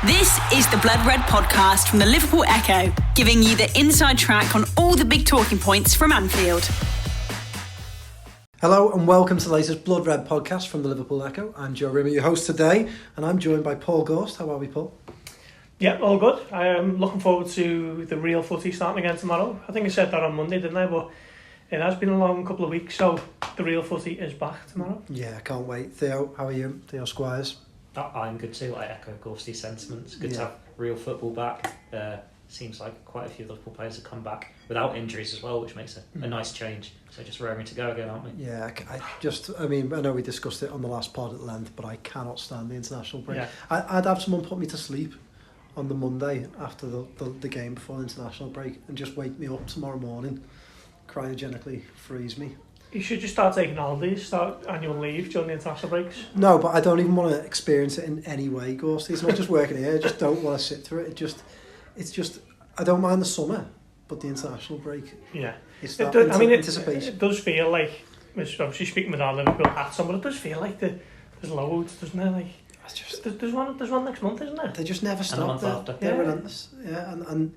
This is the Blood Red podcast from the Liverpool Echo, giving you the inside track on all the big talking points from Anfield. Hello and welcome to the latest Blood Red podcast from the Liverpool Echo. I'm Joe Rimmer, your host today, and I'm joined by Paul Gorst. How are we, Paul? Yeah, all good. I am looking forward to the real footy starting again tomorrow. I think I said that on Monday, didn't I? But it has been a long couple of weeks, so the real footy is back tomorrow. Yeah, I can't wait. Theo, how are you? Theo Squires? I'm good too. I echo Gorsty's sentiments. Good to have real football back. Seems like quite a few Liverpool players have come back without injuries as well, which makes a nice change. So just raring to go again, aren't we? Yeah, I know we discussed it on the last pod at length, but I cannot stand the international break. Yeah. I'd have someone put me to sleep on the Monday after the game before the international break and just wake me up tomorrow morning, cryogenically freeze me. You should just start taking holidays, start annual leave during the international breaks. No, but I don't even want to experience it in any way, Gorst. It's not just working here. I just don't want to sit through it. It's just I don't mind the summer, but the international break. Yeah, it's that anticipation. It does feel like, obviously speaking with our Liverpool hats on, but it does feel like there's loads, doesn't there? Like there's one next month, isn't there? They just never stop. They're relentless. Yeah, and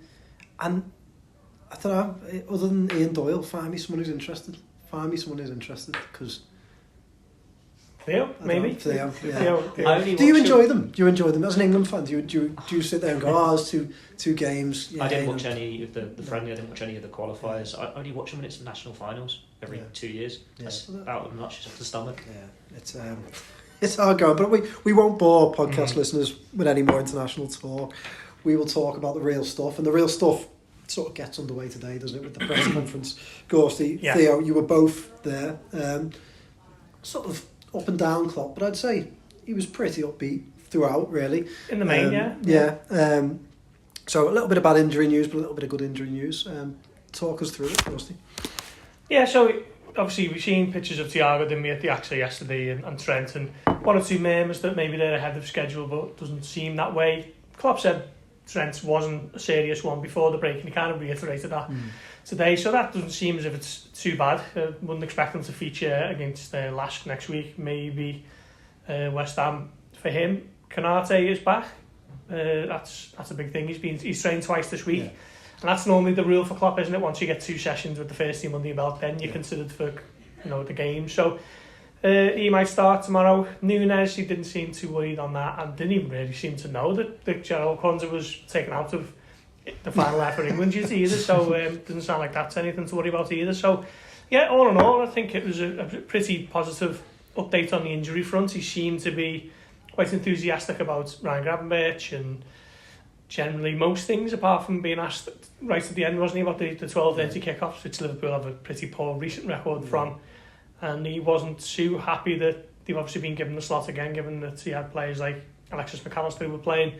I don't know. Other than Ian Doyle, find me someone who's interested. Because Theo, maybe. Theo. Theo. Do you enjoy them? Do you enjoy them as an England fan? Do you sit there and go, there's two games? Yeah, I didn't watch any of the friendly. I didn't watch any of the qualifiers. I only watch them when it's national finals every 2 years. That's about as much as the stomach. Yeah, it's hard going, but we won't bore podcast listeners with any more international talk. We will talk about the real stuff, and the real stuff sort of gets underway today, doesn't it, with the press conference. Gorsty, Theo, you were both there. Sort of up and down Klopp, but I'd say he was pretty upbeat throughout, really. In the main, yeah. So a little bit of bad injury news, but a little bit of good injury news. Talk us through it, Gorsty. Yeah, so obviously we've seen pictures of Thiago, didn't we, at the AXA yesterday, and Trent, and one or two murmurs that maybe they're ahead of schedule, but it doesn't seem that way. Klopp said Trent wasn't a serious one before the break, and he kind of reiterated that today, so that doesn't seem as if it's too bad. Wouldn't expect him to feature against Lask next week, maybe West Ham for him. Konate is back. That's a big thing. He's trained twice this week, and that's normally the rule for Klopp, isn't it? Once you get 2 sessions with the first team under your belt, then you're considered for the game. So he might start tomorrow. Nunes, he didn't seem too worried on that, and didn't even really seem to know that Gerald Kwanzaa was taken out of the final effort England duty either, so didn't sound like that's anything to worry about either. So yeah, all in all, I think it was a pretty positive update on the injury front. He seemed to be quite enthusiastic about Ryan Gravenberch and generally most things, apart from being asked right at the end, wasn't he, about the 12:30 kickoffs, which Liverpool have a pretty poor recent record from. And he wasn't too happy that they've obviously been given the slot again, given that he had players like Alexis McAllister who were playing,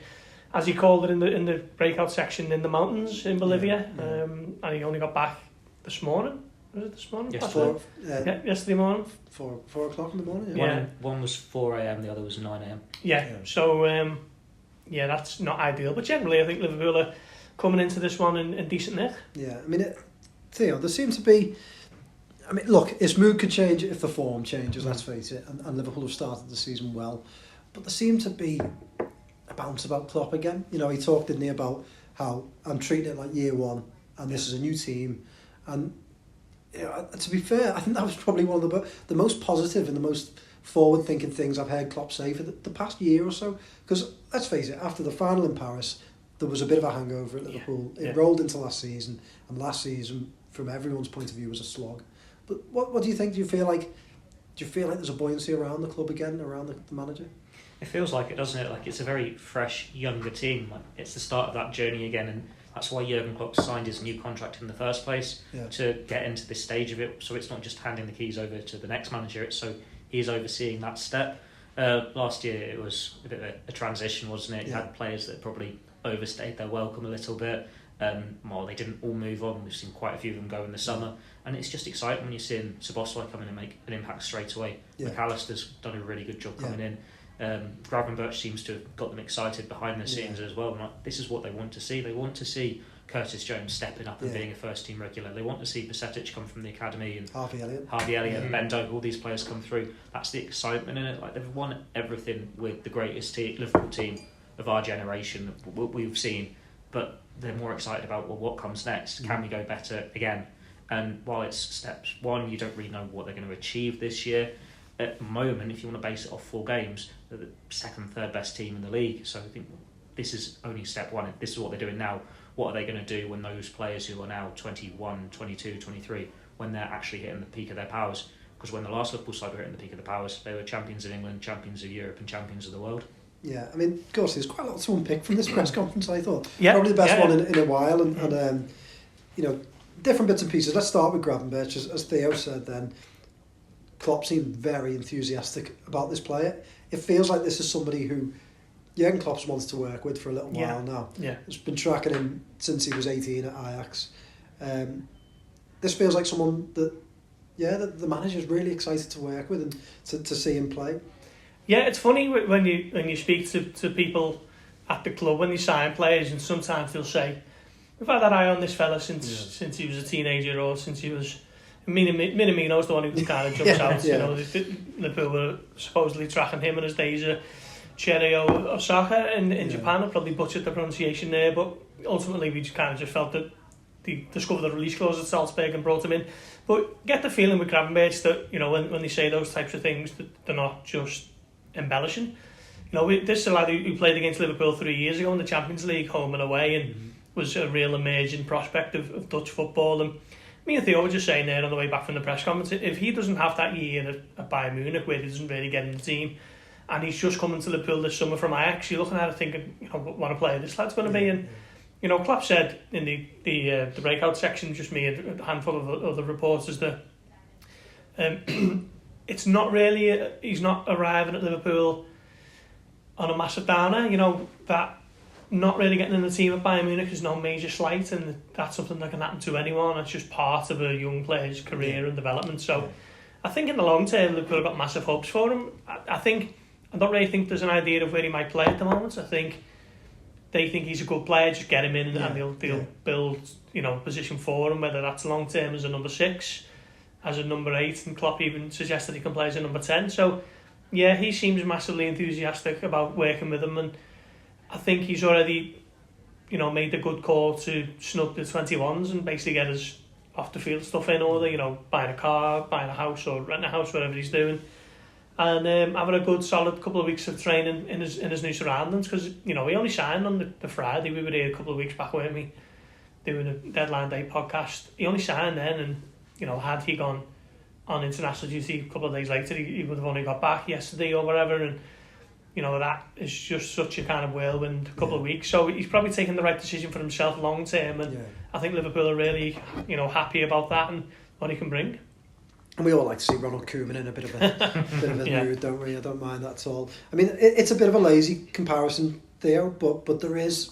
as he called it, in the breakout section in the mountains in Bolivia. And he only got back this morning. Was it this morning? Yesterday morning. 4 o'clock in the morning. Yeah. One was 4 a.m, the other was 9 a.m. Yeah. So that's not ideal. But generally, I think Liverpool are coming into this one in decent nick. Yeah, I mean, Theo, there seems to be. I mean, look, his mood could change if the form changes, let's face it, and Liverpool have started the season well. But there seemed to be a bounce about Klopp again. He talked, didn't he, about how I'm treating it like year one, and this is a new team. And to be fair, I think that was probably one of the most positive and the most forward-thinking things I've heard Klopp say for the past year or so. Because, let's face it, after the final in Paris, there was a bit of a hangover at Liverpool. It rolled into last season, and last season, from everyone's point of view, was a slog. But what do you think? Do you feel like there's a buoyancy around the club again, around the manager? It feels like it, doesn't it? Like it's a very fresh, younger team. Like it's the start of that journey again, and that's why Jurgen Klopp signed his new contract in the first place, to get into this stage of it. So it's not just handing the keys over to the next manager. It's so he's overseeing that step. Last year it was a bit of a transition, wasn't it? You had players that probably overstayed their welcome a little bit. They didn't all move on. We've seen quite a few of them go in the summer, and it's just exciting when you're seeing Szoboszlai come in and make an impact straight away. McAllister's done a really good job coming in. Gravenberch seems to have got them excited behind the scenes as well. And this is what they want to see. They want to see Curtis Jones stepping up and being a first team regular. They want to see Bajcetic come from the academy, and Harvey Elliott and Bendo, all these players come through. That's the excitement in it. Like they've won everything with the greatest Liverpool team of our generation that we've seen, but they're more excited about, well, what comes next? Can we go better again? And while it's steps one, you don't really know what they're going to achieve this year. At the moment, if you want to base it off 4 games, they're the second, third best team in the league. So I think this is only step one. This is what they're doing now. What are they going to do when those players who are now 21, 22, 23, when they're actually hitting the peak of their powers? Because when the last Liverpool side were hitting the peak of the powers, they were champions of England, champions of Europe and champions of the world. Yeah, I mean, of course, there's quite a lot to unpick from this press conference, I thought. Yeah. Probably the best one in a while. And you know, different bits and pieces. Let's start with Gravenberch. As Theo said then, Klopp seemed very enthusiastic about this player. It feels like this is somebody who Jurgen Klopp's wanted to work with for a little while now. Yeah. He's been tracking him since he was 18 at Ajax. This feels like someone that the manager's really excited to work with and to see him play. Yeah, it's funny when you speak to people at the club when they sign players, and sometimes they'll say, "We've had that eye on this fella since he was a teenager, or since he was." Minamino's the one who kind of jumps out. You know, Liverpool were supposedly tracking him in his days of Cherry Osaka in Japan. I probably butchered the pronunciation there, but ultimately we just felt that they discovered the release clause at Salzburg and brought him in. But get the feeling with Gravenberch that, you know, when they say those types of things, that they're not just embellishing. You know, this is a lad who played against Liverpool 3 years ago in the Champions League, home and away, and was a real emerging prospect of Dutch football. And me and Theo were just saying there on the way back from the press conference, if he doesn't have that year at Bayern Munich where he doesn't really get in the team, and he's just coming to Liverpool this summer from Ajax, you're looking at it thinking, you know, what a player this lad's going to be. And you know, Klopp said in the breakout section, just me and a handful of other reporters, that it's not really he's not arriving at Liverpool on a massive downer. You know, that not really getting in the team at Bayern Munich is no major slight, and that's something that can happen to anyone. It's just part of a young player's career and development. So I think in the long term, Liverpool have got massive hopes for him. I don't really think there's an idea of where he might play at the moment. I think they think he's a good player, just get him in and they'll build, you know, a position for him, whether that's long term as a number 6, as a number 8, and Klopp even suggested he can play as a number 10. So yeah, he seems massively enthusiastic about working with him, and I think he's already, you know, made the good call to snug the 21s and basically get his off the field stuff in order, you know, buying a car, buying a house or renting a house, whatever he's doing. And having a good solid couple of weeks of training in his new surroundings, because, you know, he only signed on the Friday. We were here a couple of weeks back, weren't we, doing a Deadline Day podcast. He only signed then, and, you know, had he gone on international duty a couple of days later, he would have only got back yesterday or whatever. And, you know, that is just such a kind of whirlwind couple of weeks. So he's probably taken the right decision for himself long term, and I think Liverpool are really, you know, happy about that and what he can bring. And we all like to see Ronald Koeman in a bit of a mood, don't we? I don't mind that at all. I mean, it's a bit of a lazy comparison there, but there is,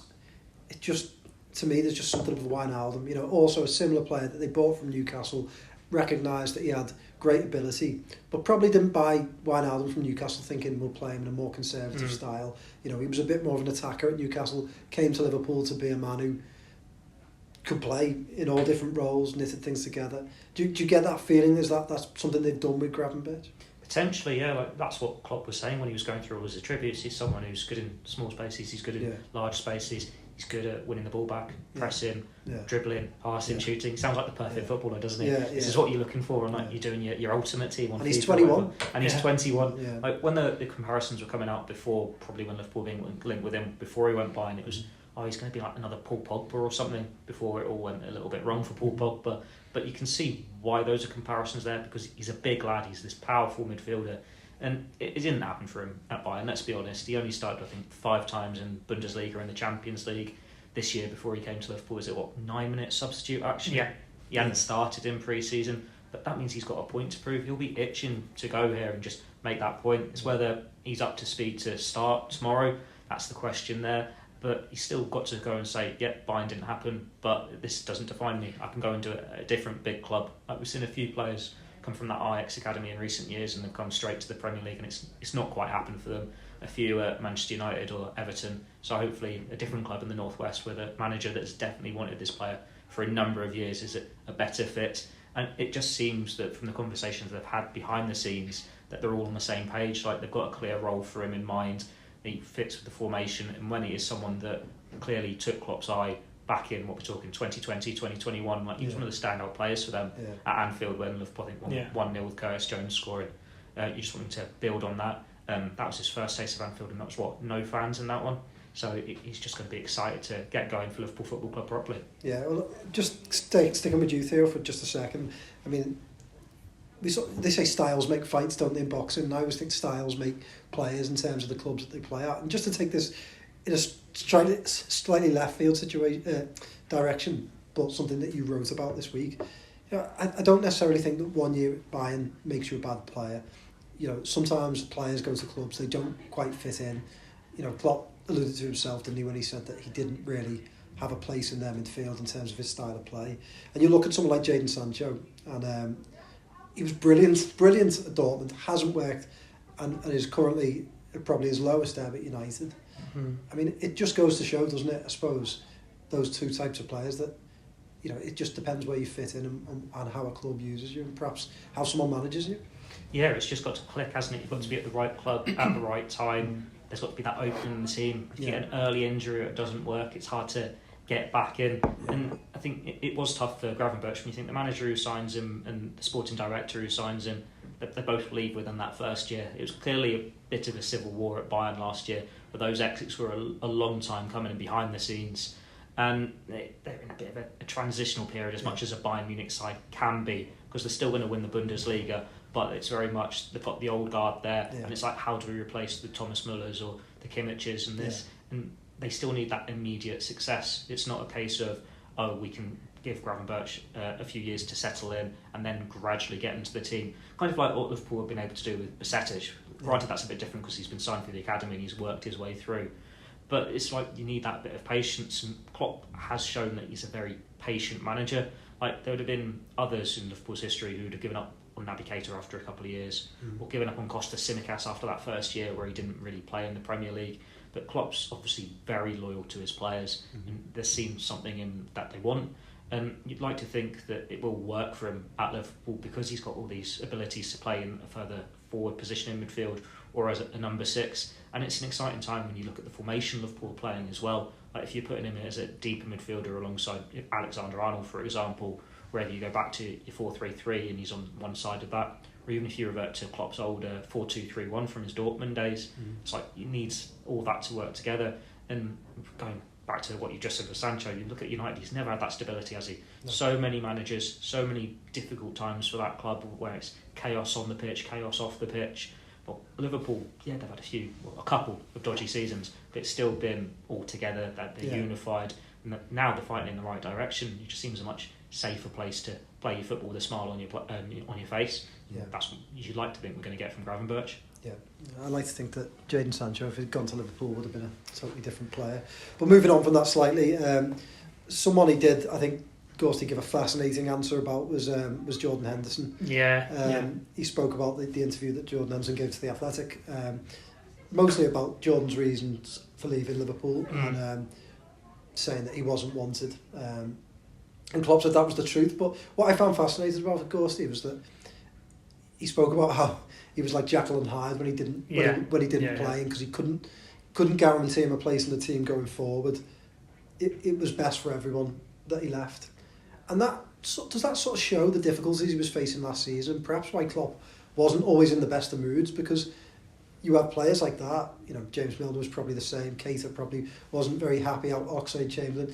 it just, to me, there's just something of a Wijnaldum. You know, also a similar player that they bought from Newcastle, recognised that he had great ability, but probably didn't buy Wijnaldum from Newcastle thinking we'll play him in a more conservative style. You know, he was a bit more of an attacker at Newcastle, came to Liverpool to be a man who could play in all different roles, knitted things together. Do you get that feeling? Is that's something they've done with Gravenberch? Potentially, yeah. Like, that's what Klopp was saying when he was going through all his attributes. He's someone who's good in small spaces, he's good in large spaces, he's good at winning the ball back, pressing, dribbling, passing, shooting. Sounds like the perfect footballer, doesn't he? This is what you're looking for, and like you're doing your ultimate team on. And he's 21. And he's 21. Yeah. Like when the comparisons were coming out before, probably when Liverpool being linked with him before he went by, and it was, he's going to be like another Paul Pogba or something, before it all went a little bit wrong for Paul Pogba. But you can see why those are comparisons there, because he's a big lad, he's this powerful midfielder, and it didn't happen for him at Bayern, let's be honest. He only started, I think, 5 times in Bundesliga and the Champions League this year before he came to Liverpool. Was it, 9-minute substitute actually? Yeah. He hadn't started in pre-season, but that means he's got a point to prove. He'll be itching to go here and just make that point. It's whether he's up to speed to start tomorrow, that's the question there. But he's still got to go and say, Bayern didn't happen, but this doesn't define me. I can go and do it at a different big club. Like, we've seen a few players come from that Ajax academy in recent years and they've come straight to the Premier League, and it's not quite happened for them. A few at Manchester United or Everton. So hopefully a different club in the Northwest with a manager that's definitely wanted this player for a number of years is a better fit. And it just seems that from the conversations they've had behind the scenes that they're all on the same page. Like, they've got a clear role for him in mind. he fits with the formation, and when he is someone that clearly took Klopp's eye back in, what we're talking, 2020, 2021, like he was one of the standout players for them at Anfield when Liverpool, I think, 1-0 with Curtis Jones scoring. You just want him to build on that. That was his first taste of Anfield, and that was no fans in that one. So he's just going to be excited to get going for Liverpool Football Club properly. Yeah, well, just sticking with you, Theo, for just a second. I mean, they say styles make fights, don't they, in boxing? And I always think styles make players in terms of the clubs that they play at. And just to take this in a slightly left field direction, but something that you wrote about this week, I don't necessarily think that 1 year at Bayern makes you a bad player. Sometimes players go to clubs, they don't quite fit in. Klopp alluded to himself, didn't he, when he said that he didn't really have a place in their midfield in terms of his style of play. And you look at someone like Jadon Sancho, and he was brilliant at Dortmund, hasn't worked, and is currently probably his lowest ever at United. Mm-hmm. I mean, it just goes to show, doesn't it, I suppose, those two types of players, that it just depends where you fit in and how a club uses you, and perhaps how someone manages you. Yeah, it's just got to click, hasn't it? You've got to be at the right club at the right time. There's got to be that opening in the team. If you get an early injury or it doesn't work, it's hard to get back in. And I think it was tough for Gravenberch when you think the manager who signs him and the sporting director who signs him, they both leave within that first year. It was clearly a bit of a civil war at Bayern last year, but those exits were a long time coming in behind the scenes. And they're in a bit of a transitional period, as much as a Bayern Munich side can be, because they're still going to win the Bundesliga, but it's very much, they've got the old guard there, and it's like, how do we replace the Thomas Müllers or the Kimmiches and this? And they still need that immediate success. It's not a case of, we can give Gravenberch a few years to settle in and then gradually get into the team. Kind of like what Liverpool have been able to do with Bajcetic. Granted, that's a bit different because he's been signed for the academy and he's worked his way through. But it's like you need that bit of patience, and Klopp has shown that he's a very patient manager. Like, there would have been others in Liverpool's history who would have given up on Naby Keita after a couple of years, or given up on Costa Tsimikas after that first year where he didn't really play in the Premier League. But Klopp's obviously very loyal to his players, and there seems something in that they want. And you'd like to think that it will work for him at Liverpool because he's got all these abilities to play in a further forward position in midfield or as a number 6. And it's an exciting time when you look at the formation Liverpool are playing as well. Like, if you're putting him as a deeper midfielder alongside Alexander-Arnold, for example, whether you go back to your 4-3-3 and he's on one side of that, or even if you revert to Klopp's older 4-2-3-1 from his Dortmund days, it's like you need all that to work together. And going back to what you just said with Sancho, you look at United, he's never had that stability, has he? No. So many managers, so many difficult times for that club where it's chaos on the pitch, chaos off the pitch. But Liverpool, they've had a couple of dodgy seasons, but it's still been all together, that they're unified, and now they're fighting in the right direction. It just seems a much safer place to play your football with a smile on your face. That's what you'd like to think we're going to get from Gravenberch. Yeah, I like to think that Jadon Sancho, if he'd gone to Liverpool, would have been a totally different player. But moving on from that slightly, someone he did, I think, Gorsty give a fascinating answer about was Jordan Henderson. He spoke about the interview that Jordan Henderson gave to The Athletic, mostly about Jordan's reasons for leaving Liverpool and saying that he wasn't wanted. And Klopp said that was the truth. But what I found fascinating about Gorsty was that he spoke about how he was like Jekyll and Hyde when he didn't play, because he couldn't guarantee him a place in the team going forward. It was best for everyone that he left. And does that sort of show the difficulties he was facing last season? Perhaps why Klopp wasn't always in the best of moods, because you have players like that. James Milner was probably the same. Keita probably wasn't very happy out Oxlade-Chamberlain.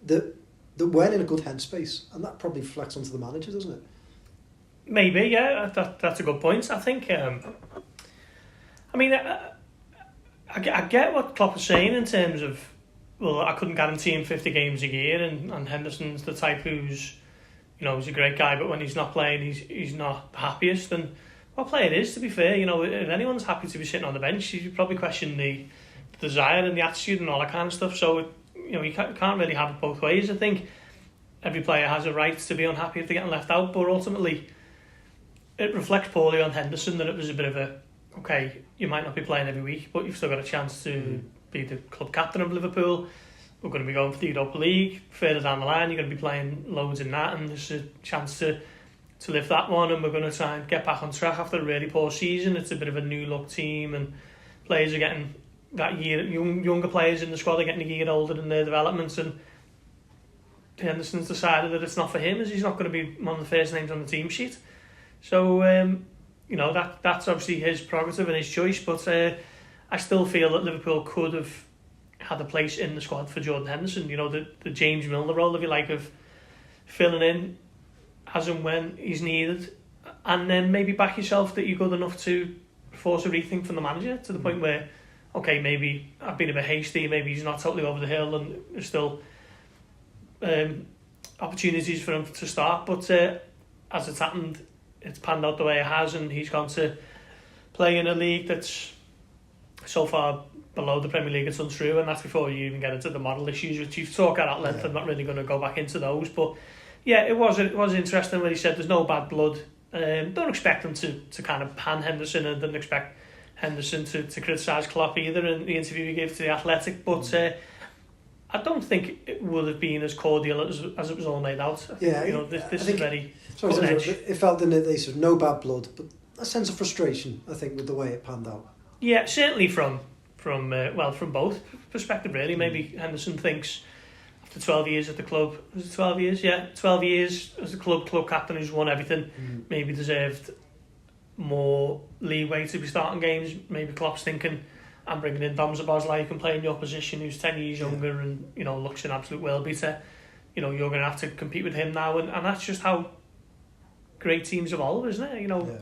That weren't in a good headspace, and that probably reflects onto the manager, doesn't it? Maybe, yeah. That's a good point. I think. I get what Klopp is saying in terms of, well, I couldn't guarantee him 50 games a year, and Henderson's the type who's, he's a great guy, but when he's not playing, he's not the happiest. And what player is, to be fair, if anyone's happy to be sitting on the bench, you probably question the desire and the attitude and all that kind of stuff. So, you can't really have it both ways. I think every player has a right to be unhappy if they're getting left out, but ultimately, it reflects poorly on Henderson that it was a bit of okay, you might not be playing every week, but you've still got a chance to be the club captain of Liverpool. We're going to be going for the Europa League. Further down the line, you're going to be playing loads in that, and there's a chance to lift that one, and we're going to try and get back on track after a really poor season. It's a bit of a new look team, and players are getting that year, younger players in the squad are getting a year older in their developments, and Henderson's decided that it's not for him, as he's not going to be one of the first names on the team sheet. So, you know, that's obviously his prerogative and his choice, but I still feel that Liverpool could have had a place in the squad for Jordan Henderson. You know, the James Milner role, if you like, of filling in as and when he's needed, and then maybe back yourself that you're good enough to force a rethink from the manager to the point where, okay, maybe I've been a bit hasty, maybe he's not totally over the hill and there's still opportunities for him to start, but as it's happened, it's panned out the way it has, and he's gone to play in a league that's so far below the Premier League it's untrue, and that's before you even get into the model issues, which you've talked at length. Yeah. I'm not really going to go back into those, but yeah, it was interesting when he said there's no bad blood. Don't expect him to kind of pan Henderson, and don't expect Henderson to criticise Klopp either in the interview he gave to The Athletic, but I don't think it would have been as cordial as it was all made out. Yeah, you know, this is very... Sorry, it felt in it, they sort of no bad blood, but a sense of frustration, I think, with the way it panned out. Yeah, certainly from both perspectives, really. Maybe Henderson thinks after 12 years at the club, was it 12 years? Yeah, 12 years as the club captain who's won everything, maybe deserved more leeway to be starting games. Maybe Klopp's thinking, I'm bringing in Dom Szoboszlai who can play in your position, who's 10 years younger and, you know, looks an absolute world beater. You know, you're going to have to compete with him now, and that's just how great teams evolve, isn't it? You know,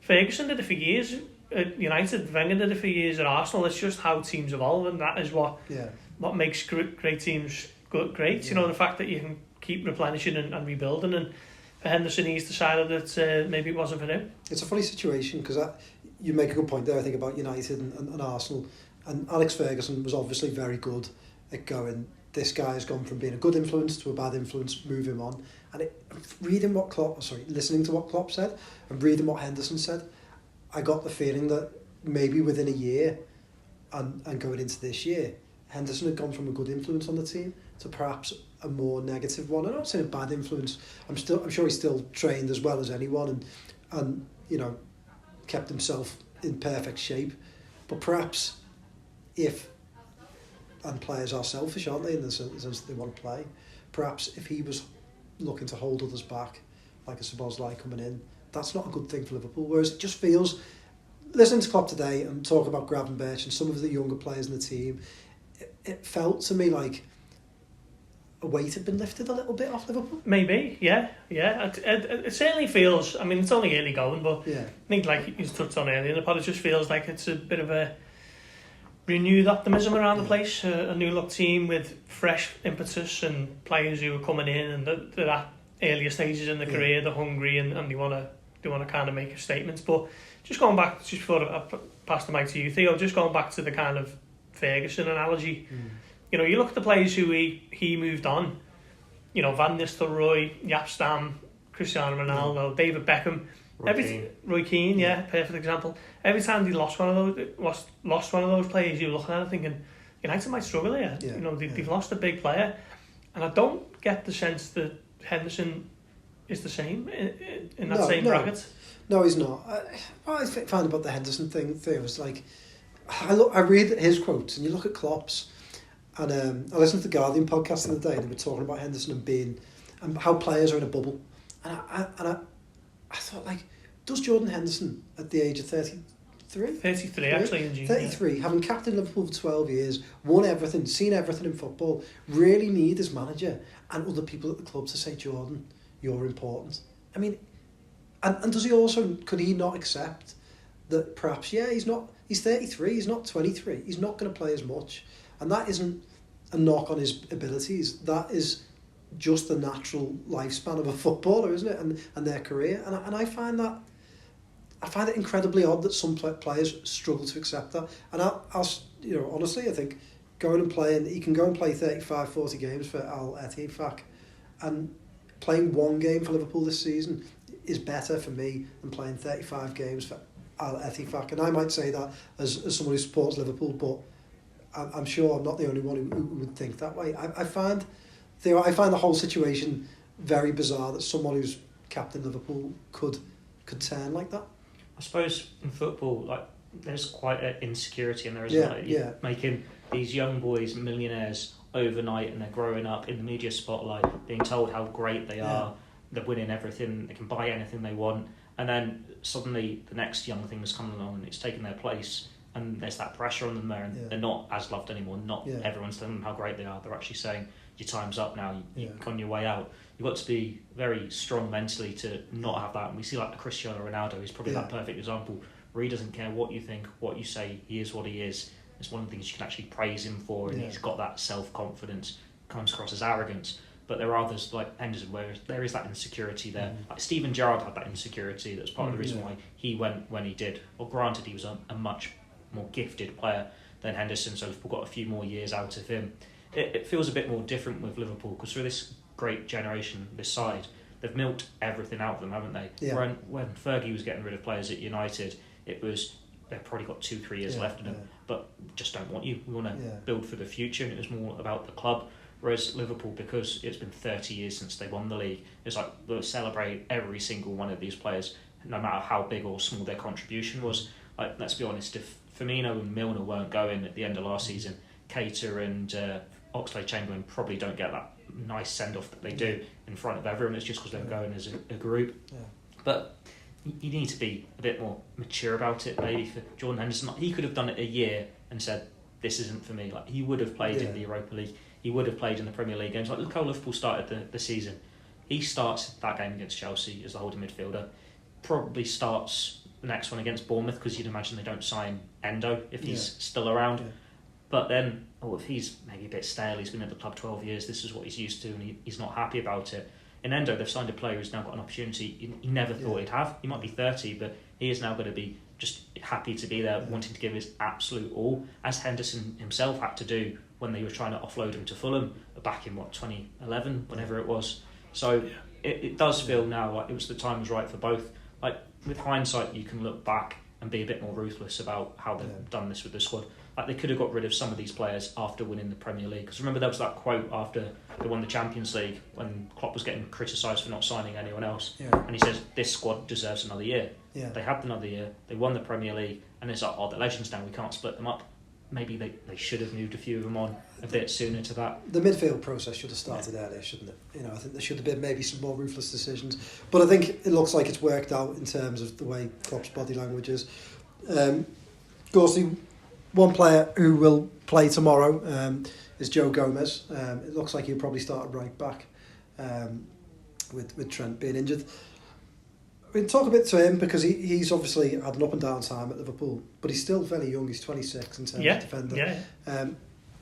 Ferguson did it for years at United, Wenger did it for years at Arsenal. It's just how teams evolve, and that is what makes great teams great. You know, the fact that you can keep replenishing and rebuilding, and for Henderson, he's decided that maybe it wasn't for him. It's a funny situation, because you make a good point there, I think, about United and Arsenal, and Alex Ferguson was obviously very good at going, this guy has gone from being a good influence to a bad influence, move him on. And listening to what Klopp said and reading what Henderson said, I got the feeling that maybe within a year and going into this year, Henderson had gone from a good influence on the team to perhaps a more negative one. I'm not saying a bad influence. I'm sure he's still trained as well as anyone, and you know, kept himself in perfect shape. But perhaps and players are selfish, aren't they, in the sense that they want to play. Perhaps if he was looking to hold others back, like a Szoboszlai coming in, that's not a good thing for Liverpool. Whereas it just feels, listening to Klopp today and talk about Gravenberch and some of the younger players in the team, it felt to me like a weight had been lifted a little bit off Liverpool. Maybe, yeah. It certainly feels, I mean, it's only early going, but I think, like you touched on earlier in the pod, it just feels like it's a bit of a renewed optimism around the place, a new look team with fresh impetus and players who are coming in and they're at earlier stages in their career, they're hungry and they want to kind of make a statement. But just going back, just before I pass the mic to you, Theo, just going back to the kind of Ferguson analogy, you know, you look at the players who he moved on, you know, Van Nistelrooy, Jaap Stam, Cristiano Ronaldo, David Beckham, Roy Keane, perfect example. Every time he lost one of those players, you're looking at it thinking, United might struggle here. You know, they've lost a big player, and I don't get the sense that Henderson is the same in that same bracket. No, he's not. What I find about the Henderson thing, Theo, is like, I read his quotes, and you look at Klopp's, and I listened to the Guardian podcast the other day, and they were talking about Henderson and how players are in a bubble, and I thought, like, does Jordan Henderson at the age of 33 actually, in June, 33, having captained Liverpool for 12 years, won everything, seen everything in football, really need his manager and other people at the club to say, Jordan, you're important? I mean, and does he also, could he not accept that perhaps, he's 33, he's not 23, he's not going to play as much, and that isn't a knock on his abilities, that is just the natural lifespan of a footballer, isn't it, and their career, and I find it incredibly odd that some players struggle to accept that. And I'll you know, honestly, I think he can go and play 35, 40 games for Al Ettifaq, and playing one game for Liverpool this season is better for me than playing 35 games for Al Ettifaq. And I might say that as someone who supports Liverpool, but I'm sure I'm not the only one who would think that way. I find the whole situation very bizarre that someone who's captain Liverpool could turn like that. I suppose in football, like there's quite an insecurity in there, isn't there? Yeah. Making these young boys millionaires overnight, and they're growing up in the media spotlight, being told how great they are, they're winning everything, they can buy anything they want, and then suddenly the next young thing has come along and it's taken their place, and there's that pressure on them there, and they're not as loved anymore. Not everyone's telling them how great they are. They're actually saying, your time's up now, you're on your way out. You've got to be very strong mentally to not have that. And we see like Cristiano Ronaldo, he's probably that perfect example, where he doesn't care what you think, what you say, he is what he is. It's one of the things you can actually praise him for, and he's got that self-confidence, comes across as arrogance. But there are others like Henderson where there is that insecurity there. Like Steven Gerrard had that insecurity. That's part of the reason why he went when he did. Well, granted, he was a much more gifted player than Henderson, so Liverpool got a few more years out of him. It feels a bit more different with Liverpool, because through this great generation, this side, they've milked everything out of them, haven't they? Yeah. When Fergie was getting rid of players at United, it was, they've probably got 2-3 years left in them, but just don't want you. We want to build for the future, and it was more about the club. Whereas Liverpool, because it's been 30 years since they won the league, it's like they'll celebrate every single one of these players, no matter how big or small their contribution was. Like, let's be honest, if Firmino and Milner weren't going at the end of last season, Keita and Oxlade-Chamberlain probably don't get that nice send-off that they do in front of everyone. It's just because they're going as a group. But you need to be a bit more mature about it. Maybe for Jordan Henderson, he could have done it a year and said, this isn't for me. Like, he would have played in the Europa League, he would have played in the Premier League games. Like, look how Liverpool started the season. He starts that game against Chelsea as the holding midfielder, probably starts the next one against Bournemouth, because you'd imagine they don't sign Endo if he's still around. But then, if he's maybe a bit stale, he's been at the club 12 years, this is what he's used to, and he's not happy about it. In Endo, they've signed a player who's now got an opportunity he never thought he'd have. He might be 30, but he is now going to be just happy to be there, wanting to give his absolute all, as Henderson himself had to do when they were trying to offload him to Fulham back in 2011, whenever it was. So it does feel now like the time was right for both. Like, with hindsight, you can look back and be a bit more ruthless about how they've done this with the squad. Like, they could have got rid of some of these players after winning the Premier League. Because remember, there was that quote after they won the Champions League when Klopp was getting criticised for not signing anyone else. And he says, this squad deserves another year. They had another year, they won the Premier League, and it's like, they're legends now, we can't split them up. Maybe they should have moved a few of them on a bit sooner to that. The midfield process should have started earlier, shouldn't it? I think there should have been maybe some more ruthless decisions. But I think it looks like it's worked out in terms of the way Klopp's body language is. Gorsty, one player who will play tomorrow is Joe Gomez. It looks like he'll probably start at right back with Trent being injured. I mean, talk a bit to him, because he's obviously had an up and down time at Liverpool, but he's still very young. He's 26 in terms of defender.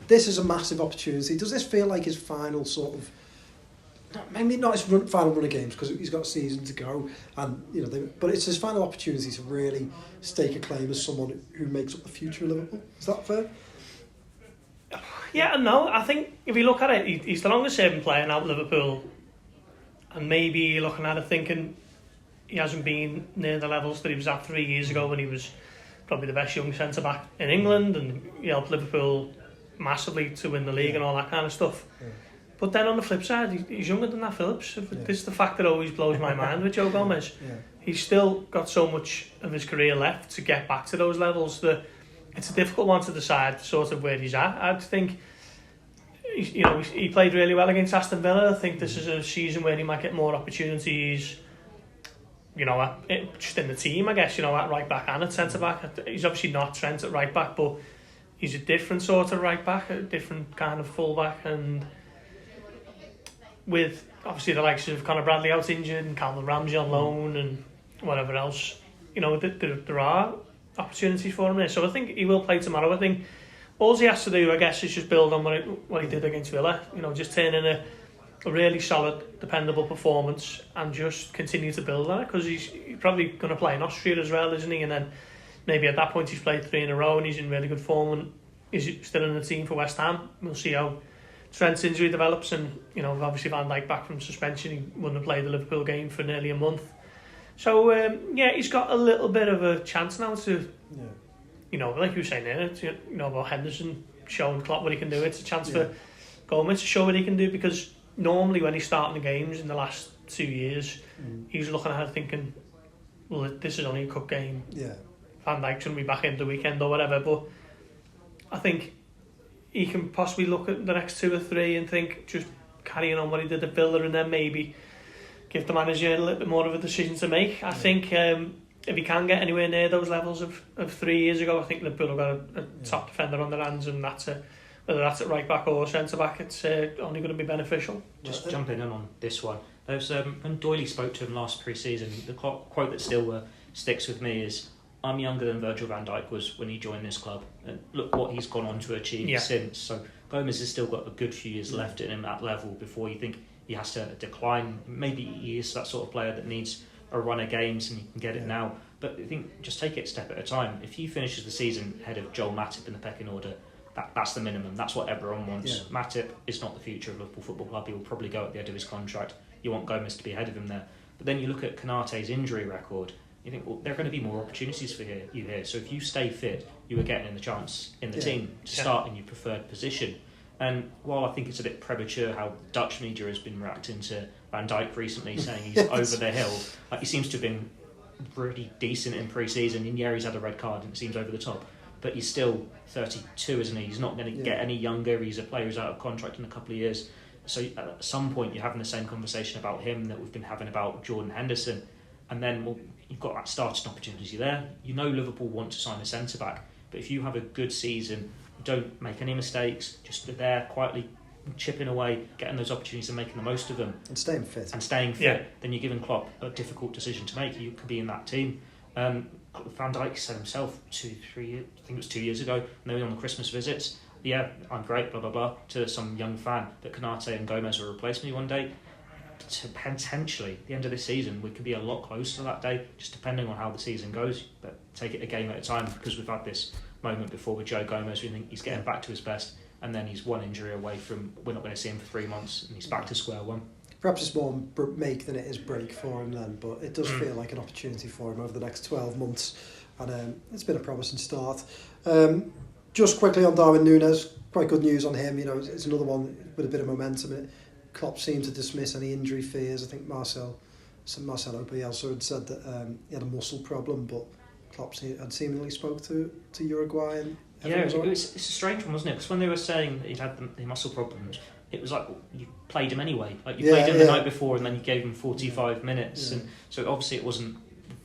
This is a massive opportunity. Does this feel like his final sort of, maybe not his final run of games, because he's got a season to go, and but it's his final opportunity to really stake a claim as someone who makes up the future of Liverpool? Is that fair? Yeah and no. I think if you look at it, he's the longest serving player now at Liverpool, and maybe you're looking at it thinking he hasn't been near the levels that he was at 3 years ago, when he was probably the best young centre-back in England, and he helped Liverpool massively to win the league and all that kind of stuff. But then on the flip side, he's younger than that Phillips. This is the fact that always blows my mind with Joe Gomez. He's still got so much of his career left to get back to those levels that it's a difficult one to decide sort of where he's at. I think he played really well against Aston Villa. I think this is a season where he might get more opportunities, just in the team, I guess, at right back and at centre back. He's obviously not Trent at right back, but he's a different sort of right back, a different kind of full back, and with obviously the likes of Conor Bradley out injured and Calvin Ramsey on loan and whatever else, there are opportunities for him there. So I think he will play tomorrow. I think all he has to do, I guess, is just build on what he did against Villa. Just turn in a really solid, dependable performance and just continue to build on it, because he's probably going to play in Austria as well, isn't he? And then maybe at that point he's played 3 in a row and he's in really good form and is still in the team for West Ham. We'll see how Trent's injury develops, and obviously Van Dijk back from suspension, he wouldn't have played the Liverpool game for nearly a month. So he's got a little bit of a chance now to, like you were saying there, about Henderson showing Klopp what he can do. It's a chance for Gomez to show what he can do, because normally when he's starting the games in the last 2 years, he's looking at it thinking, well, this is only a cup game. Van Dijk shouldn't be back in the weekend or whatever, but I think he can possibly look at the next 2 or 3 and think just carrying on what he did at Villa and then maybe give the manager a little bit more of a decision to make. I think if he can get anywhere near those levels of 3 years ago, I think Liverpool have got a top defender on their hands, and whether that's at right back or centre back, it's only going to be beneficial. Just jumping in on this one, there's when Doyley spoke to him last pre-season, the quote that still sticks with me is, "I'm younger than Virgil van Dijk was when he joined this club, and look what he's gone on to achieve since." So Gomez has still got a good few years left in him at that level before you think he has to decline. Maybe he is that sort of player that needs a run of games and he can get it now. But I think just take it a step at a time. If he finishes the season ahead of Joel Matip in the pecking order, that's the minimum. That's what everyone wants. Yeah. Matip is not the future of Liverpool Football Club. He will probably go at the end of his contract. You want Gomez to be ahead of him there. But then you look at Konaté's injury record, you think, well, there are going to be more opportunities for you here. So if you stay fit, you are getting in the chance in the team to start in your preferred position. And while I think it's a bit premature how Dutch media has been reacting to Van Dijk recently, saying he's over the hill, like he seems to have been pretty decent in pre-season, and he's had a red card and it seems over the top. But he's still 32, isn't he? He's not going to get any younger. He's a player who's out of contract in a couple of years. So at some point you're having the same conversation about him that we've been having about Jordan Henderson. And then you've got that starting opportunity there. You know Liverpool want to sign a centre-back. But if you have a good season, don't make any mistakes, just be there quietly chipping away, getting those opportunities and making the most of them. And staying fit. Then you're giving Klopp a difficult decision to make. You could be in that team. Van Dijk said himself 2-3 years, I think it was 2 years ago, and they were on the Christmas visits. Yeah, I'm great, blah, blah, blah, to some young fan. But Konaté and Gomez will replace me one day. To potentially, at the end of this season, we could be a lot closer to that day, just depending on how the season goes. But take it a game at a time, because we've had this moment before with Joe Gomez. We think he's getting back to his best, and then he's one injury away from, we're not going to see him for 3 months, and he's back to square one. Perhaps it's more make than it is break for him then, but it does feel like an opportunity for him over the next 12 months, and it's been a promising start. Just quickly on Darwin Núñez, quite good news on him. You know, it's another one with a bit of momentum. Klopp seemed to dismiss any injury fears. I think Marcelo Bielsa had said that he had a muscle problem, but Klopp had seemingly spoke to Uruguay. And it's a strange one, wasn't it? Because when they were saying that he'd had the muscle problems, it was like, well, you played him anyway. Like you played him the night before, and then you gave him 45 minutes, and so obviously it wasn't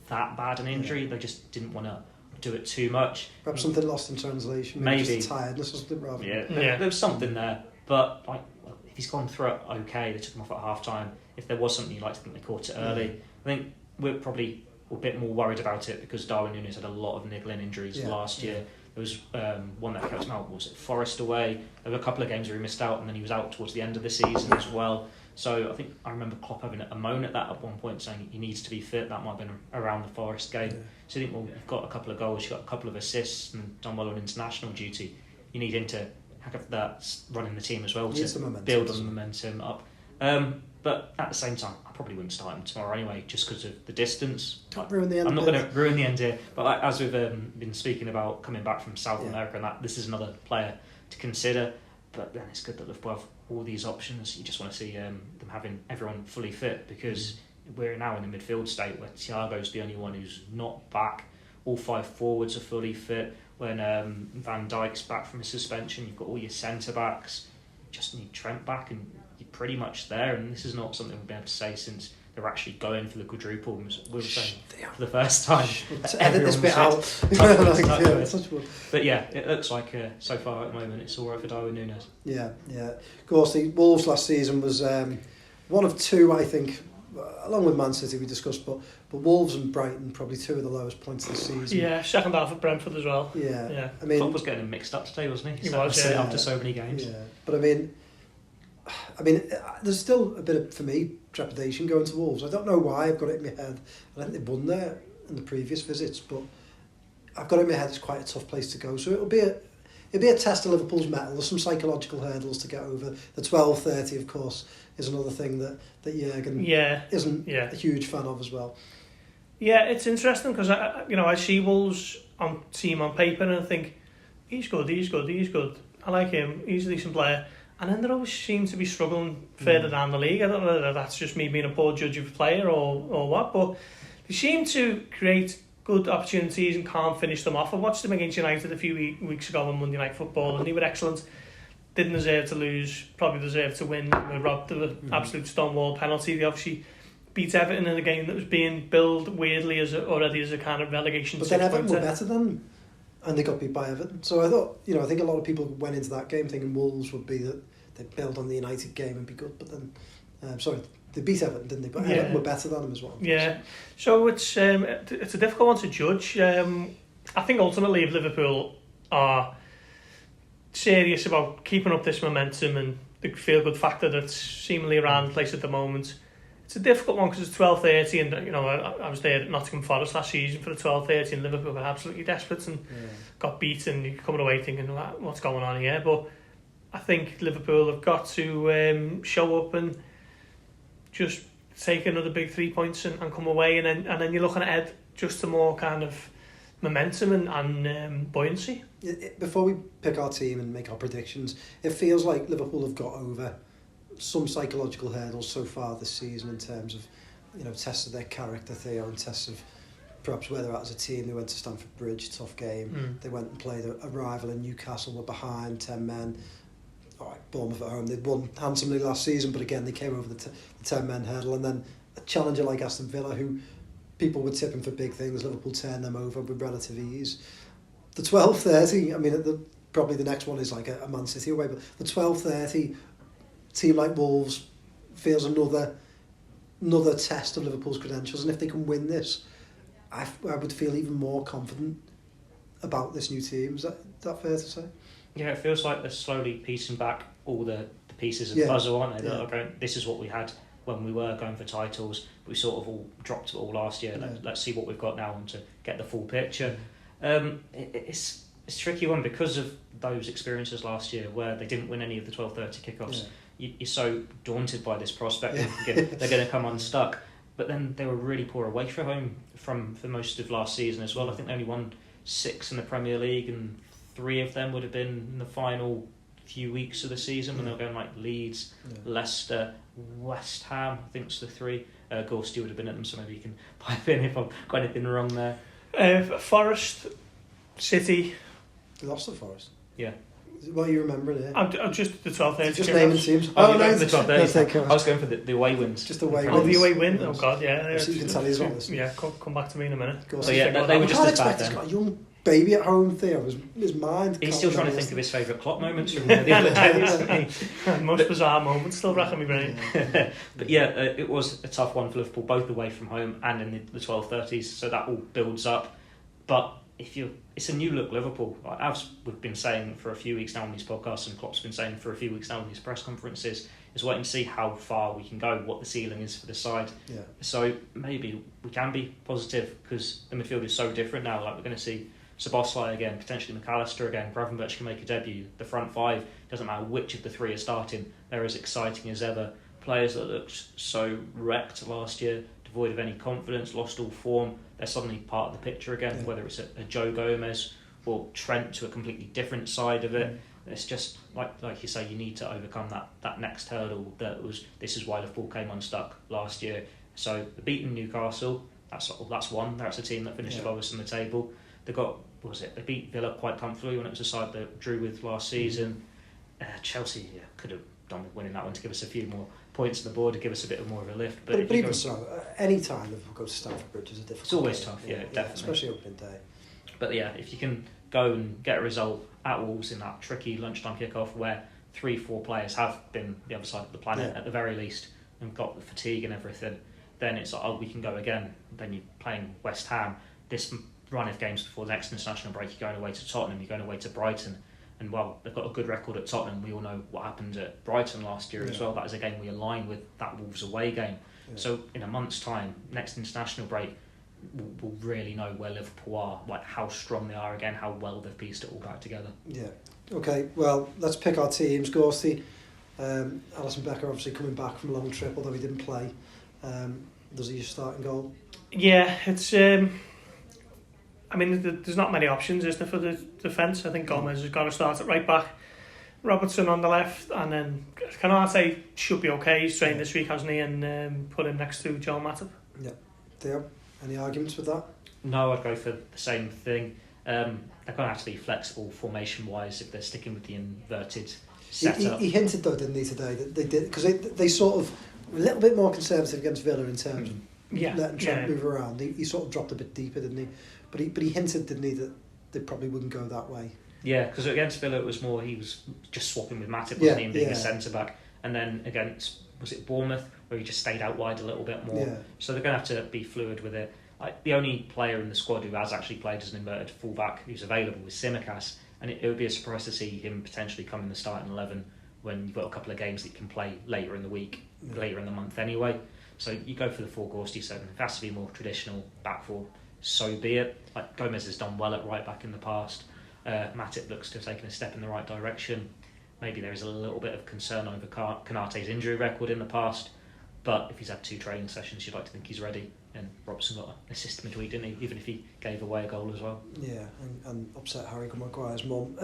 that bad an injury. They just didn't want to do it too much. Perhaps something lost in translation. Maybe just tiredness or something rather. There was something there, but like, if he's gone through it okay, they took him off at half time. If there was something you'd like to think they caught it early, I think we're probably a bit more worried about it because Darwin Núñez had a lot of niggling injuries last year. There was one that kept him out, was it Forest away? There were a couple of games where he missed out, and then he was out towards the end of the season as well. So I think I remember Klopp having a moan at that at one point, saying he needs to be fit. That might have been around the Forest game. So I think, well, you've got a couple of goals, you've got a couple of assists, and done well on international duty. You need him to have that running the team as well to build on the momentum up. But at the same time, I probably wouldn't start him tomorrow anyway, just because of the distance. Can't ruin the end. I'm not going to ruin the end here, but as we've been speaking about coming back from South America, and that this is another player to consider. But then it's good that Liverpool have all these options. You just want to see them having everyone fully fit, because we're now in the midfield state where Thiago's the only one who's not back. All 5 forwards are fully fit. When Van Dijk's back from his suspension, you've got all your centre backs. You just need Trent back, and you're pretty much there. And this is not something we've been able to say since they're actually going for the quadruple. We were saying for the first time. Edit this bit out. But yeah, it looks like so far at the moment it's all right for Darwin Núñez. Yeah. Of course, the Wolves last season was one of 2, I think, along with Man City we discussed, but Wolves and Brighton probably 2 of the lowest points of the season. Yeah, second half of Brentford as well. Yeah. I mean, Klopp was getting mixed up today, wasn't he? He was, after so many games. Yeah, but I mean, there's still a bit of, for me, trepidation going to Wolves. I don't know why. I've got it in my head. I think they've won there in the previous visits, but I've got it in my head it's quite a tough place to go. So it'll be a test of Liverpool's mettle. There's some psychological hurdles to get over. The 12:30, of course, is another thing that Jurgen isn't a huge fan of as well. Yeah, it's interesting because I see Wolves on team on paper and I think he's good. I like him. He's a decent player. And then they always seem to be struggling further down the league. I don't know whether that's just me being a poor judge of a player or what, but they seem to create good opportunities and can't finish them off. I watched them against United a few weeks ago on Monday Night Football, and they were excellent. Didn't deserve to lose, probably deserved to win. They were robbed of an absolute stonewall penalty. They obviously beat Everton in a game that was being billed weirdly already as a kind of relegation. But then Everton were better than them, and they got beat by Everton. So I thought, I think a lot of people went into that game thinking Wolves would be that they'd build on the United game and be good. But then, they beat Everton, didn't they? But Everton were better than them as well. Yeah. So it's a difficult one to judge. I think ultimately, if Liverpool are serious about keeping up this momentum and the feel-good factor that's seemingly around the place at the moment, it's a difficult one because it's 12:30, and I was there at Nottingham Forest last season for the 12:30, and Liverpool were absolutely desperate and got beat, and you're coming away thinking, what's going on here? But I think Liverpool have got to show up and just take another big 3 points and come away, and then you're looking ahead just to more kind of momentum and buoyancy. Before we pick our team and make our predictions, it feels like Liverpool have got over some psychological hurdles so far this season in terms of, tested their character, Theo, and tests of perhaps where they're at as a team. They went to Stamford Bridge, tough game. They went and played a rival in Newcastle, were behind 10 men. All right, Bournemouth at home, they'd won handsomely last season, but again, they came over the 10-men hurdle. And then a challenger like Aston Villa, who people were tipping for big things, Liverpool turned them over with relative ease. The 12:30, probably the next one is like a Man City away, but the 12:30 team like Wolves feels another test of Liverpool's credentials, and if they can win this, I would feel even more confident about this new team. Is that fair to say? Yeah, it feels like they're slowly piecing back all the pieces of the puzzle, aren't they? Yeah. This is what we had when we were going for titles. We sort of all dropped it all last year. Let's see what we've got now and to get the full picture. It's a tricky one because of those experiences last year where they didn't win any of the 12:30 kickoffs. You're so daunted by this prospect thinking they're going to come unstuck. But then they were really poor away from home for most of last season as well. I think they only won 6 in the Premier League, and 3 of them would have been in the final few weeks of the season when they were going like Leeds, Leicester, West Ham. I think it's the 3. Gorst Theo would have been at them, so maybe you can pipe in if I've got anything wrong there. Forest, City. They lost to Forest. Yeah. What are you remembering here? I'm just the 12:30. Just naming teams. No, the 12:30. I was going for the away wins. Just away wins. Oh, the away win. Oh God, yeah. So you can tell us what this. Yeah, come back to me in a minute. So yeah, they were just as bad then. He's got a young baby at home, Theo. His mind. He's still trying to think of his favourite Klopp moments from the other days. Most bizarre moments still racking my brain. But yeah, it was a tough one for Liverpool, both away from home and in the 12:30s. So that all builds up. But it's a new look Liverpool. As we've been saying for a few weeks now on these podcasts, and Klopp's been saying for a few weeks now on these press conferences, is waiting to see how far we can go, what the ceiling is for the side. Yeah. So maybe we can be positive because the midfield is so different now. Like we're going to see Szoboszlai again, potentially McAllister again. Gravenberch can make a debut. The front 5, doesn't matter which of the 3 are starting, they're as exciting as ever. Players that looked so wrecked last year, devoid of any confidence, lost all form, they're suddenly part of the picture again, whether it's a Joe Gomez or Trent to a completely different side of it. It's just, like you say, you need to overcome that next hurdle. This is why Liverpool came unstuck last year. So the beaten Newcastle, that's one. That's a team that finished above us on the table. They beat Villa quite comfortably when it was a side that drew with last season. Chelsea could have done with winning that one to give us a few more points on the board, to give us a bit more of a lift. But even so, any time Liverpool goes to Stamford Bridge is a difficult. It's always tough, definitely, especially opening day. But yeah, if you can go and get a result at Wolves in that tricky lunchtime kickoff where 3-4 players have been the other side of the planet at the very least and got the fatigue and everything, then it's like, we can go again. Then you're playing West Ham. This run of games before the next international break, you're going away to Tottenham, you're going away to Brighton. And they've got a good record at Tottenham. We all know what happened at Brighton last year as well. That is a game we align with that Wolves away game. Yeah. So in a month's time, next international break, we'll really know where Liverpool are, like how strong they are again, how well they've pieced it all back together. Yeah. Okay, well, let's pick our teams. Gorsty, Alisson Becker obviously coming back from a long trip, although he didn't play. Does he start in goal? Yeah, it's... there's not many options, is there, for the defence? I think Gomez has got to start at right back, Robertson on the left, and then Canate should be okay. He's trained this week, hasn't he? And put him next to Joel Matip. Yeah. Theo? Any arguments with that? No, I'd go for the same thing. They're going to have to be flexible formation-wise if they're sticking with the inverted setup. He hinted though, didn't he, today, that they did, because they sort of were a little bit more conservative against Villa in terms of letting Trent move around. He sort of dropped a bit deeper, didn't he? But he hinted, didn't he, that they probably wouldn't go that way. Yeah, because against Villa it was more he was just swapping with Matip, wasn't he, and being a centre-back. And then against, was it Bournemouth, where he just stayed out wide a little bit more. Yeah. So they're going to have to be fluid with it. Like, the only player in the squad who has actually played as an inverted fullback who's available is Tsimikas, and it would be a surprise to see him potentially come in the starting 11 when you've got a couple of games that you can play later in the week, later in the month anyway. So you go for the 4 Gorst 7. If it has to be more traditional back four, so be it. Like, Gomez has done well at right back in the past. Matip looks to have taken a step in the right direction. Maybe there is a little bit of concern over Konate's injury record in the past, but if he's had 2 training sessions, you'd like to think he's ready. And Robertson got an assist midweek, didn't he? Even if he gave away a goal as well. Yeah, and upset Harry Maguire's mum.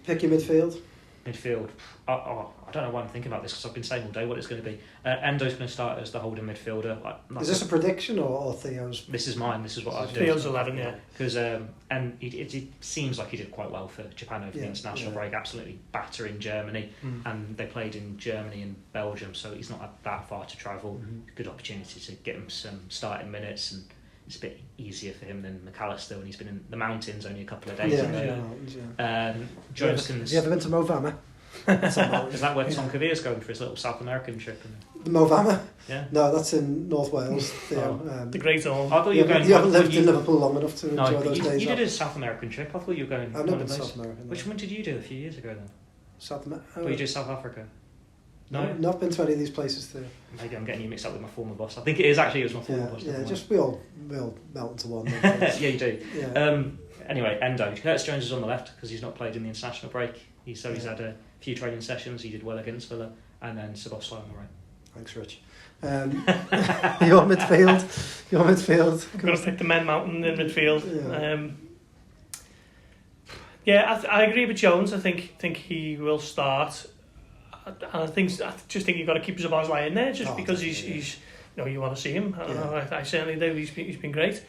Pick your midfield. Midfield. I don't know why I'm thinking about this because I've been saying all day what it's going to be. Endo's going to start as the holding midfielder. Is this a prediction or Theo's? This is mine. This is what I'd do. Theo's 11, yeah. Because and it seems like he did quite well for Japan over the international break. Absolutely battering Germany, and they played in Germany and Belgium, so he's not had that far to travel. Good opportunity to get him some starting minutes, and it's a bit easier for him than McAllister when he's been in the mountains only a couple of days ago. Jones can. Have you ever been to Movama? Is that where Tom Cavere's going for his little South American trip? Movama? Yeah. No, that's in North Wales. The Great Hall. I thought you haven't lived in Liverpool long enough to enjoy those days. You did a South American trip. I thought you were going. I've never been to South America. Which one did you do a few years ago then? South America. Or you did South Africa? No, not been to any of these places too. Maybe I'm getting you mixed up with my former boss. I think it is actually. It was my former boss. Yeah, just we all melt into one. Yeah, you do. Yeah. Anyway, Endo. Curtis Jones is on the left because he's not played in the international break. He's had a few training sessions. He did well against Villa, and then Szoboszlai on the right. Thanks, Rich. Your midfield. I'm going to pick the men mountain in midfield. Yeah. I agree with Jones. I think he will start. I just think you've got to keep Szoboszlai in there because he's you want to see him. I certainly do. He's been great.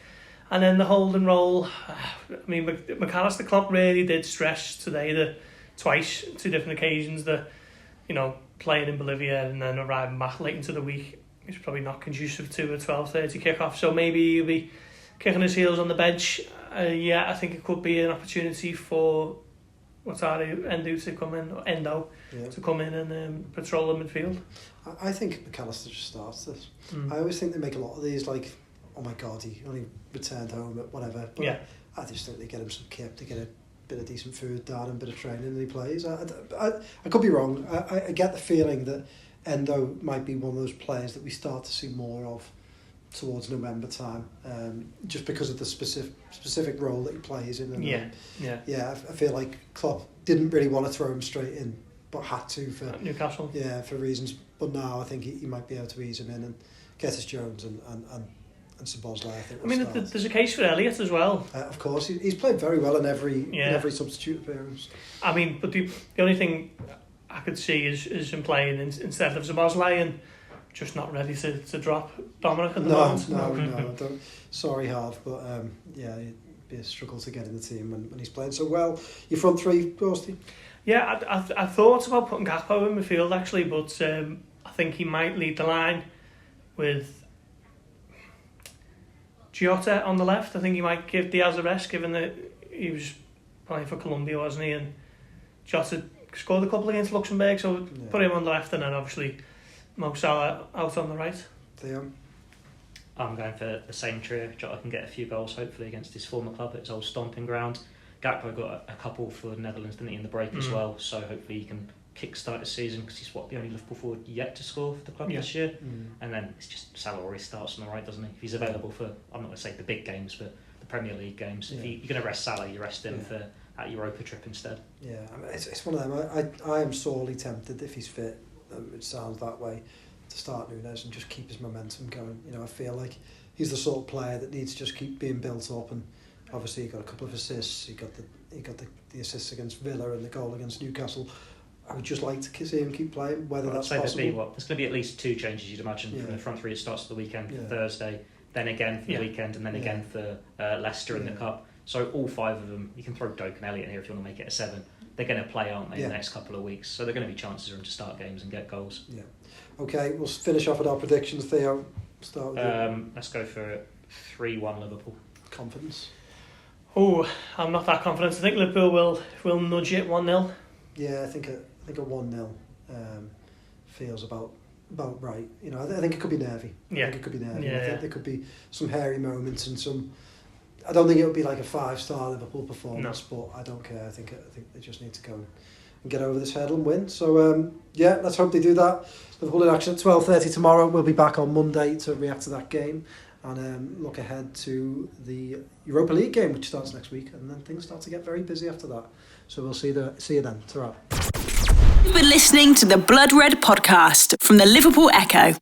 And then the holding role. I mean, McAllister Klopp really did stress today that twice, 2 different occasions, that playing in Bolivia and then arriving back late into the week is probably not conducive to a 12:30 kickoff. So maybe he'll be kicking his heels on the bench. I think it could be an opportunity for Endo to come in, to come in and patrol the midfield. I think McAllister just starts this. I always think they make a lot of these like, oh my God, he only returned home at whatever. But I just think they get him some kip to get a bit of decent food down and a bit of training and he plays. I could be wrong. I get the feeling that Endo might be one of those players that we start to see more of towards November time, just because of the specific role that he plays in. And, I feel like Klopp didn't really want to throw him straight in, but had to for Newcastle. Yeah, for reasons. But now I think he might be able to ease him in and Curtis Jones and Szoboszlai. I think. There's a case for Elliott as well. Of course, he's played very well in every substitute appearance. I mean, but the only thing I could see is him playing instead of Szoboszlai and just not ready to drop Dominic at the moment. No, don't. Sorry, Harv, but it'd be a struggle to get in the team when he's playing so well. Your front three, Gorsty? Yeah, I thought about putting Gakpo in midfield actually, but I think he might lead the line with Jota on the left. I think he might give Diaz a rest, given that he was playing for Colombia, wasn't he? And Jota scored a couple against Luxembourg, so put him on the left, and then obviously Mo Salah out on the right. Theo? I'm going for the same trio. Jota can get a few goals, hopefully, against his former club at his old stomping ground. Gakpo got a couple for the Netherlands, didn't he, in the break as well, so hopefully he can kick-start the season, because he's the only Liverpool forward yet to score for the club this year. And then it's just Salah always starts on the right, doesn't he? If he's available for, I'm not going to say the big games, but the Premier League games. If you're going to rest Salah, you rest him for that Europa trip instead. Yeah, I mean, it's one of them. I am sorely tempted, if he's fit, it sounds that way, to start Núñez and just keep his momentum going. I feel like he's the sort of player that needs to just keep being built up, and obviously he got a couple of assists. He got the assists against Villa and the goal against Newcastle. I would just like to see him keep playing, whether that's possible. There's going to be at least 2 changes, you'd imagine, from the front three. It starts at the weekend, Thursday. then again for the weekend, and then again for Leicester in the Cup. So all 5 of them, you can throw Doak and Elliott in here if you want to make it a 7. They're going to play, aren't they, in the next couple of weeks? So they're going to be chances for them to start games and get goals. Yeah. Okay, we'll finish off with our predictions. Theo, start with you. Let's go for 3-1 Liverpool. Confidence? Oh, I'm not that confident. I think Liverpool will nudge it 1-0. Yeah, I think a 1-0 feels about right. You know, I think it could be nervy. Yeah. I think it could be nervy. Yeah, I think there could be some hairy moments and some. I don't think it would be like a 5-star Liverpool performance, but I don't care. I think they just need to go and get over this hurdle and win. So let's hope they do that. Liverpool in action at 12:30 tomorrow. We'll be back on Monday to react to that game and look ahead to the Europa League game, which starts next week, and then things start to get very busy after that. So we'll see you then. Ta-ra. You've been listening to the Blood Red podcast from the Liverpool Echo.